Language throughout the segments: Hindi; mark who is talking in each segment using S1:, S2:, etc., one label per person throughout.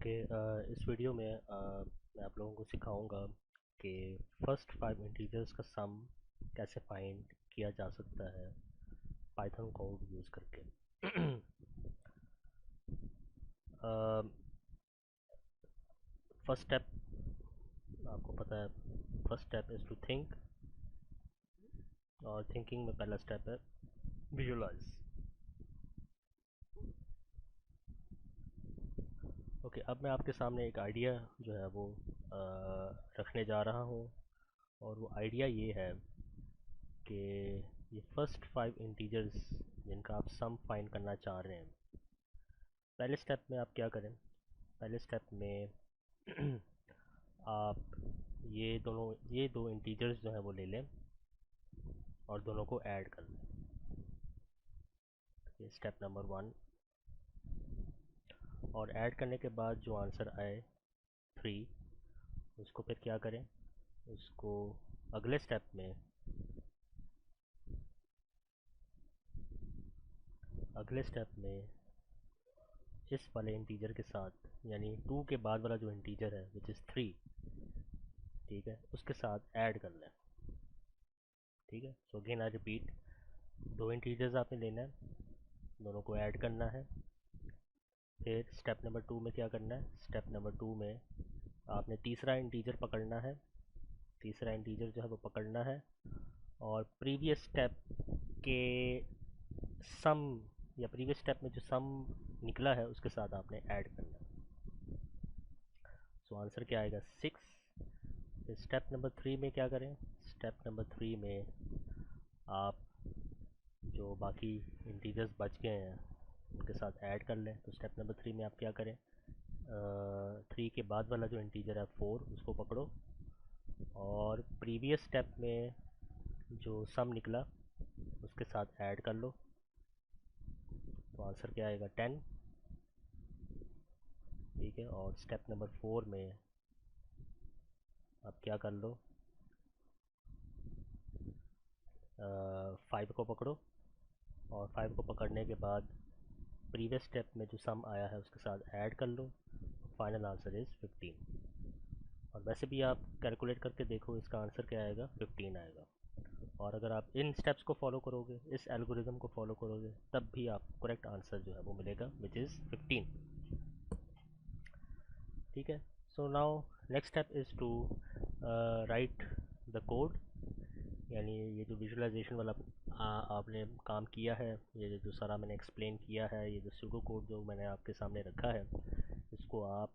S1: ओके। इस वीडियो में मैं आप लोगों को सिखाऊंगा कि फर्स्ट 5 इंटीजर्स का सम कैसे फाइंड किया जा सकता है पाइथन कोड यूज़ करके। फर्स्ट स्टेप आपको पता है, first step is to think, और थिंकिंग में पहला स्टेप है विजुलाइज। ओके, अब मैं आपके सामने एक आइडिया जो है वो रखने जा रहा हूँ, और वो आइडिया ये है कि ये फर्स्ट 5 इंटीजर्स जिनका आप सम फाइंड करना चाह रहे हैं, पहले स्टेप में आप क्या करें। पहले स्टेप में आप ये दो इंटीजर्स जो हैं वो ले लें और दोनों को ऐड कर लें। ये स्टेप नंबर 1। और ऐड करने के बाद जो आंसर आए 3, उसको फिर क्या करें, उसको अगले स्टेप में इस वाले इंटीजर के साथ, यानी 2 के बाद वाला जो इंटीजर है विच इज़ 3, ठीक है, उसके साथ ऐड कर लें। ठीक है, सो अगेन आई रिपीट, दो इंटीजर्स आपने लेना है, दोनों को ऐड करना है। फिर स्टेप नंबर 2 में क्या करना है, स्टेप नंबर 2 में आपने तीसरा इंटीजर पकड़ना है, तीसरा इंटीजर जो है वो पकड़ना है, और प्रीवियस स्टेप के सम, या प्रीवियस स्टेप में जो सम निकला है उसके साथ आपने ऐड करना है। सो आंसर क्या आएगा 6। फिर स्टेप नंबर 3 में क्या करें, स्टेप नंबर 3 में आप जो बाकी इंटीजर्स बच गए हैं उनके साथ ऐड कर लें। तो स्टेप नंबर 3 में आप क्या करें, 3 के बाद वाला जो इंटीजर है 4, उसको पकड़ो, और प्रीवियस स्टेप में जो सम निकला उसके साथ ऐड कर लो। तो आंसर क्या आएगा 10। ठीक है, और स्टेप नंबर 4 में आप क्या कर लो, 5 को पकड़ो, और 5 को पकड़ने के बाद प्रीवियस स्टेप में जो सम आया है उसके साथ ऐड कर लो। Final answer is 15। और वैसे भी आप कैलकुलेट करके देखो, इसका आंसर क्या आएगा, 15 आएगा। और अगर आप इन स्टेप्स को फॉलो करोगे, इस एल्गोरिदम को फॉलो करोगे, तब भी आपको करेक्ट आंसर जो है वो मिलेगा विच इज़ 15। ठीक है, so now next step is to write the code. यानी ये जो विजुअलाइजेशन वाला आपने काम किया है, ये जो सारा मैंने एक्सप्लेन किया है, ये जो सूडो कोड जो मैंने आपके सामने रखा है, इसको आप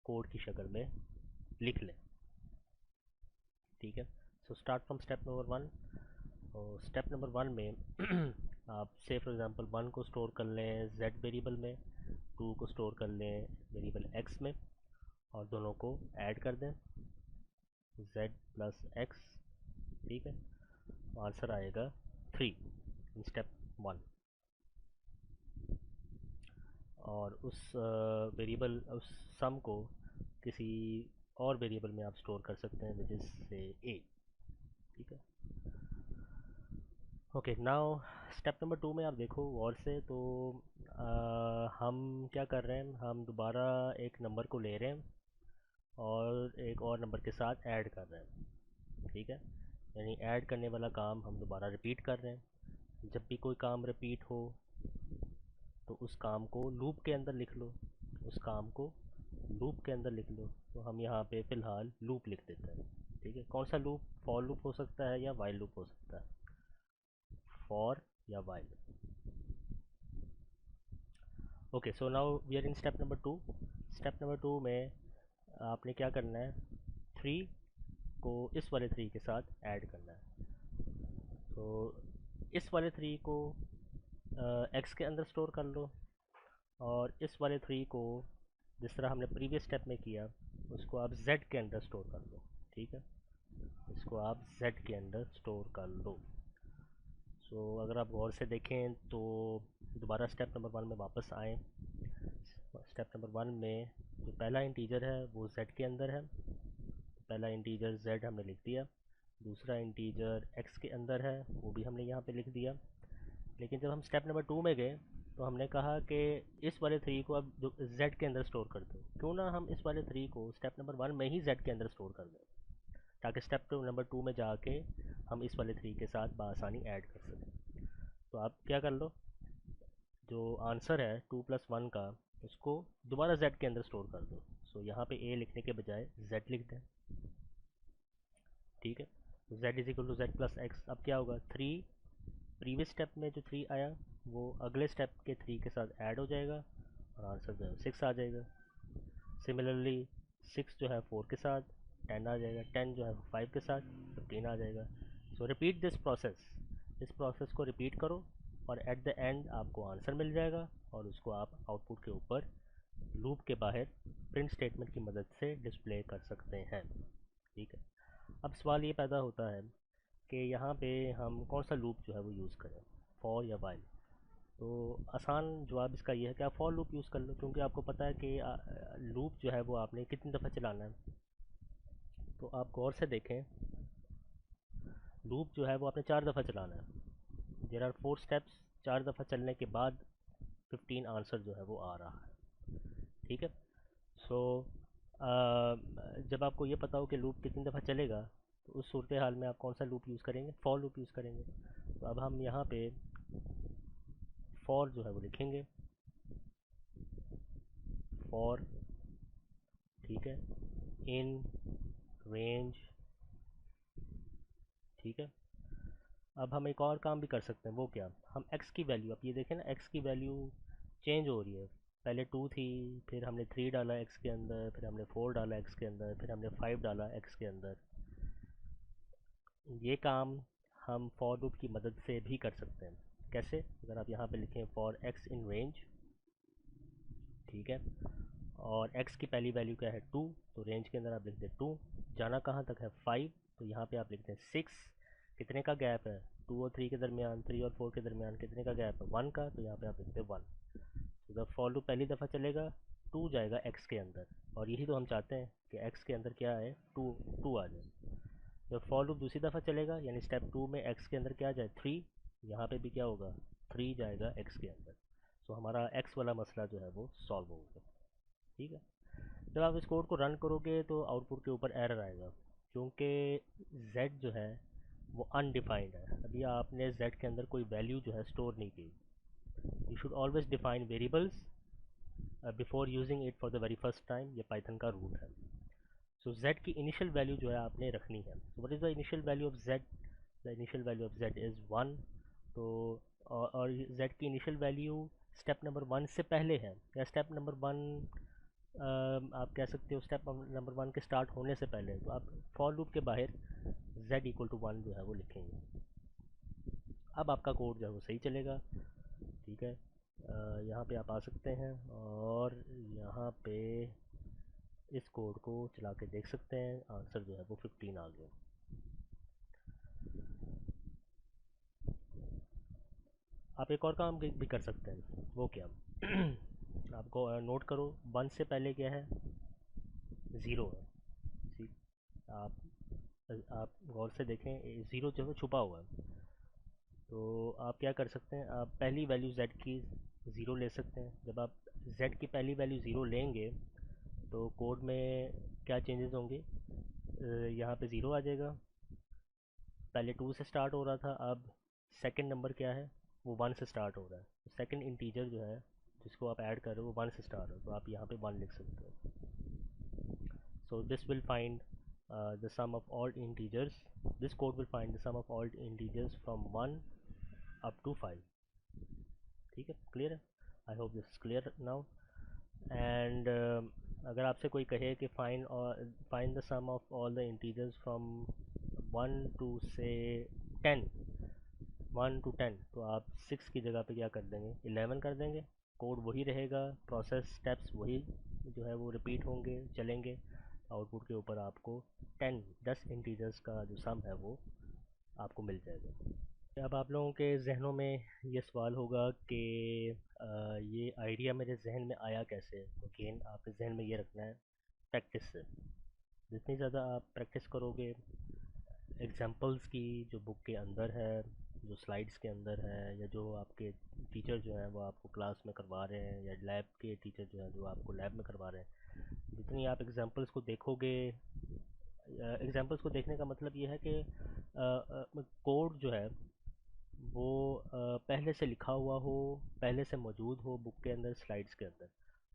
S1: कोड की शक्ल में लिख लें। ठीक है, so start from step number 1। और स्टेप नंबर 1 में आप से फॉर एग्जांपल 1 को स्टोर कर लें z वेरिएबल में, 2 को स्टोर कर लें वेरिएबल x में, और दोनों को ऐड कर दें z प्लस x। ठीक है, आंसर आएगा 3 इन स्टेप 1। और उस वेरिएबल, उस सम को किसी और वेरिएबल में आप स्टोर कर सकते हैं विच इज़ से a। ठीक है, ओके। नाउ स्टेप नंबर 2 में आप देखो गौर से, तो हम क्या कर रहे हैं, हम दोबारा एक नंबर को ले रहे हैं और एक और नंबर के साथ ऐड कर रहे हैं। ठीक है, यानी ऐड करने वाला काम हम दोबारा रिपीट कर रहे हैं। जब भी कोई काम रिपीट हो तो उस काम को लूप के अंदर लिख लो, उस काम को लूप के अंदर लिख लो। तो हम यहाँ पे फ़िलहाल लूप लिख देते हैं। ठीक है, कौन सा लूप, फॉर लूप हो सकता है या वाइल लूप हो सकता है, फॉर या while. Okay, so now we are in step number 2। Step number 2 में आपने क्या करना है, 3 को इस वाले 3 के साथ ऐड करना है। तो इस वाले 3 को x के अंदर स्टोर कर लो, और इस वाले 3 को जिस तरह हमने प्रीवियस स्टेप में किया उसको आप z के अंदर स्टोर कर लो। ठीक है, इसको आप z के अंदर स्टोर कर लो। सो अगर आप गौर से देखें तो दोबारा स्टेप नंबर 1 में वापस आएँ। स्टेप नंबर 1 में जो पहला इंटीजर है वो z के अंदर है, तो पहला इंटीजर z हमने लिख दिया। दूसरा इंटीजर x के अंदर है, वो भी हमने यहाँ पे लिख दिया। लेकिन जब हम स्टेप नंबर 2 में गए तो हमने कहा कि इस वाले 3 को अब जेड के अंदर स्टोर कर दो। क्यों ना हम इस वाले 3 को स्टेप नंबर 1 में ही जेड के अंदर स्टोर कर दें, ताकि स्टेप नंबर 2 में जाके हम इस वाले 3 के साथ बआसानी ऐड कर सकें। तो आप क्या कर लो, जो आंसर है 2+1 का, उसको दोबारा जेड के अंदर स्टोर कर दो। सो यहाँ पे ए लिखने के बजाय जेड लिख दें। ठीक है, तो Z is equal to Z plus X. अब क्या होगा, 3 प्रीवियस स्टेप में जो 3 आया वो अगले स्टेप के 3 के साथ ऐड हो जाएगा और आंसर जो है 6 आ जाएगा। सिमिलरली 6 जो है 4 के साथ 10 आ जाएगा, 10 जो है 5 के साथ 15 आ जाएगा। सो रिपीट दिस प्रोसेस, इस प्रोसेस को रिपीट करो और एट द एंड आपको आंसर मिल जाएगा और उसको आप आउटपुट के ऊपर लूप के बाहर प्रिंट स्टेटमेंट की मदद से डिस्प्ले कर सकते हैं। ठीक है, अब सवाल ये पैदा होता है कि यहाँ पे हम कौन सा लूप जो है वो यूज़ करें, फॉर या वाइल। तो आसान जवाब इसका ये है कि आप फॉर लूप यूज़ कर लो, क्योंकि आपको पता है कि लूप जो है वो आपने कितनी दफ़ा चलाना है। तो आप गौर से देखें, लूप जो है वो आपने 4 दफ़ा चलाना है। देयर आर 4 स्टेप्स, 4 दफ़ा चलने के बाद 15 आंसर जो है वो आ रहा है। ठीक है, सो जब आपको ये पता हो कि लूप कितनी दफ़ा चलेगा, तो उस सूरत हाल में आप कौन सा लूप यूज़ करेंगे, फॉर लूप यूज़ करेंगे। तो अब हम यहाँ पे फॉर जो है वो लिखेंगे, फॉर, ठीक है, इन रेंज। ठीक है, अब हम एक और काम भी कर सकते हैं, वो क्या, हम x की वैल्यू, आप ये देखें ना, x की वैल्यू चेंज हो रही है। पहले 2 थी, फिर हमने 3 डाला x के अंदर, फिर हमने 4 डाला x के अंदर, फिर हमने 5 डाला x के अंदर। ये काम हम फॉर लूप की मदद से भी कर सकते हैं। कैसे, अगर आप यहाँ पे लिखें फॉर x इन रेंज, ठीक है, और x की पहली वैल्यू क्या है 2, तो रेंज के अंदर आप लिखते हैं 2, जाना कहाँ तक है 5, तो यहाँ पे आप लिखते हैं 6। कितने का गैप है 2 और 3 के दरमियान, 3 और 4 के दरमियान कितने का गैप है 1 का, तो यहाँ पे आप लिखते हैं 1। तो जब फॉर लूप पहली दफ़ा चलेगा 2 जाएगा x के अंदर, और यही तो हम चाहते हैं कि x के अंदर क्या है 2 आ जाए। जब फॉर लूप दूसरी दफ़ा चलेगा, यानी स्टेप 2 में x के अंदर क्या आ जाए 3, यहाँ पे भी क्या होगा 3 जाएगा x के अंदर। तो हमारा x वाला मसला जो है वो सॉल्व हो गया। ठीक है, जब आप इस कोड को रन करोगे तो आउटपुट के ऊपर एरर आएगा, क्योंकि z जो है वो अनडिफाइंड है। अभी आपने z के अंदर कोई वैल्यू जो है स्टोर नहीं की। You should always define variables before using it for the very first time, ये पाइथन का रूल है। सो z की इनिशियल वैल्यू जो है आपने रखनी है। So what is the initial value of z, the initial value of z is 1। तो और z की इनिशियल वैल्यू स्टेप नंबर 1 से पहले है, या स्टेप नंबर 1 आप कह सकते हो स्टेप नंबर 1 के स्टार्ट होने से पहले। तो आप फॉर लूप के बाहर z इक्वल टू 1 जो है वो लिखेंगे। अब आपका कोड जो है वो सही चलेगा। ठीक है, यहाँ पे आप आ सकते हैं और यहाँ पे इस कोड को चला के देख सकते हैं, आंसर जो है वो 15 आ गया। आप एक और काम भी कर सकते हैं, वो क्या आपको नोट करो 1 से पहले क्या है 0 है। सी, आप गौर से देखें, 0 जो है छुपा हुआ है। तो आप क्या कर सकते हैं, आप पहली वैल्यू z की 0 ले सकते हैं। जब आप z की पहली वैल्यू 0 लेंगे तो कोड में क्या चेंजेस होंगे, यहाँ पे 0 आ जाएगा। पहले 2 से स्टार्ट हो रहा था, अब सेकंड नंबर क्या है वो 1 से स्टार्ट हो रहा है। तो सेकंड इंटीजर जो है जिसको आप ऐड कर रहे हो वो 1 से स्टार्ट हो, तो आप यहाँ पे 1 लिख सकते हो। So this will find the sum of all integers, this code will find the sum of all integers from 1 up to 5। ठीक है, क्लियर है, I hope this is clear now. And अगर आपसे कोई कहे कि find the sum of all the integers from 1 to से 10, 1 टू 10, तो आप 6 की जगह पे क्या कर देंगे 11 कर देंगे। कोड वही रहेगा, प्रोसेस स्टेप्स वही जो है वो रिपीट होंगे, चलेंगे। आउटपुट के ऊपर आपको 10 इंटीजर्स का जो सम है वो आपको मिल जाएगा। अब आप लोगों के जहनों में ये सवाल होगा कि ये आइडिया मेरे जहन में आया कैसे। अगेन आपके जहन में ये रखना है प्रैक्टिस से। जितनी ज़्यादा आप प्रैक्टिस करोगे एग्जांपल्स की जो बुक के अंदर है, जो स्लाइड्स के अंदर है, या जो आपके टीचर जो हैं वो आपको क्लास में करवा रहे हैं, या लैब के टीचर जो हैं जो आपको लैब में करवा रहे हैं, जितनी आप एग्जांपल्स को देखोगे, एग्जांपल्स को देखने का मतलब ये है कि कोड जो है वो पहले से लिखा हुआ हो, पहले से मौजूद हो बुक के अंदर, स्लाइड्स के अंदर।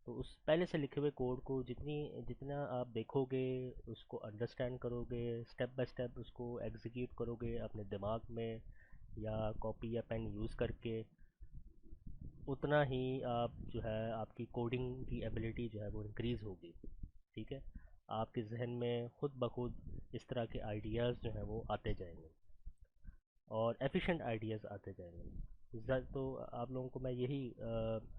S1: तो उस पहले से लिखे हुए कोड को जितना आप देखोगे, उसको अंडरस्टैंड करोगे, स्टेप बाय स्टेप उसको एग्जीक्यूट करोगे अपने दिमाग में, या कॉपी या पेन यूज़ करके, उतना ही आप जो है आपकी कोडिंग की एबिलिटी जो है वो इंक्रीज़ होगी। ठीक है, आपके जहन में खुद ब खुद इस तरह के आइडियाज़ जो हैं वो आते जाएंगे, और एफिशिएंट आइडियाज़ आते जाएंगे। तो आप लोगों को मैं यही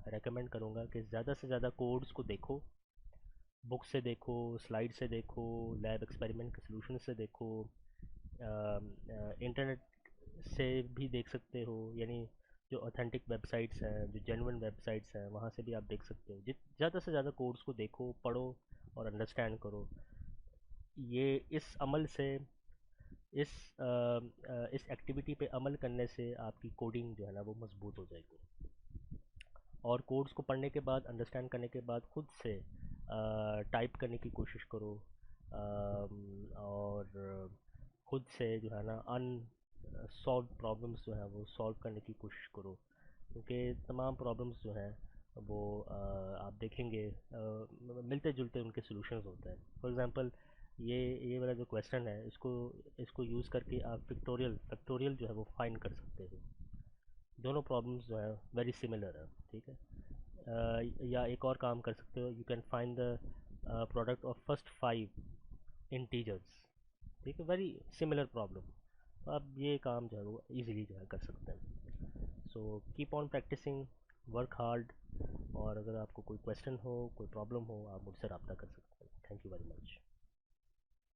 S1: रेकमेंड करूँगा कि ज़्यादा से ज़्यादा कोड्स को देखो, बुक से देखो, स्लाइड से देखो, लैब एक्सपेरिमेंट के सोल्यूशन से देखो, इंटरनेट से भी देख सकते हो, यानी जो ऑथेंटिक वेबसाइट्स हैं, जो जेन्युइन वेबसाइट्स हैं, वहाँ से भी आप देख सकते हो। जित ज़्यादा से ज़्यादा कोड्स को देखो, पढ़ो और अंडरस्टैंड करो। ये इस अमल से, इस एक्टिविटी पे अमल करने से आपकी कोडिंग जो है ना वो मजबूत हो जाएगी। और कोड्स को पढ़ने के बाद, अंडरस्टैंड करने के बाद, खुद से टाइप करने की कोशिश करो, और खुद से जो है ना सॉल्व प्रॉब्लम्स जो हैं वो सॉल्व करने की कोशिश करो, क्योंकि तमाम प्रॉब्लम्स जो हैं वो आप देखेंगे मिलते जुलते उनके सॉल्यूशंस होते हैं। फॉर एग्जांपल, ये वाला जो क्वेश्चन है, इसको यूज़ करके आप फैक्टोरियल जो है वो फाइंड कर सकते हो। दोनों प्रॉब्लम्स जो है वेरी सिमिलर है। ठीक है, या एक और काम कर सकते हो, you can find the product of first 5 integers. ठीक है, वेरी सिमिलर प्रॉब्लम। तो आप ये काम जो है वो इजीली जो है कर सकते हैं। So keep on practising, work hard, और अगर आपको कोई क्वेश्चन हो, कोई प्रॉब्लम हो, आप मुझसे रब्ता कर सकते हैं। Thank you very much.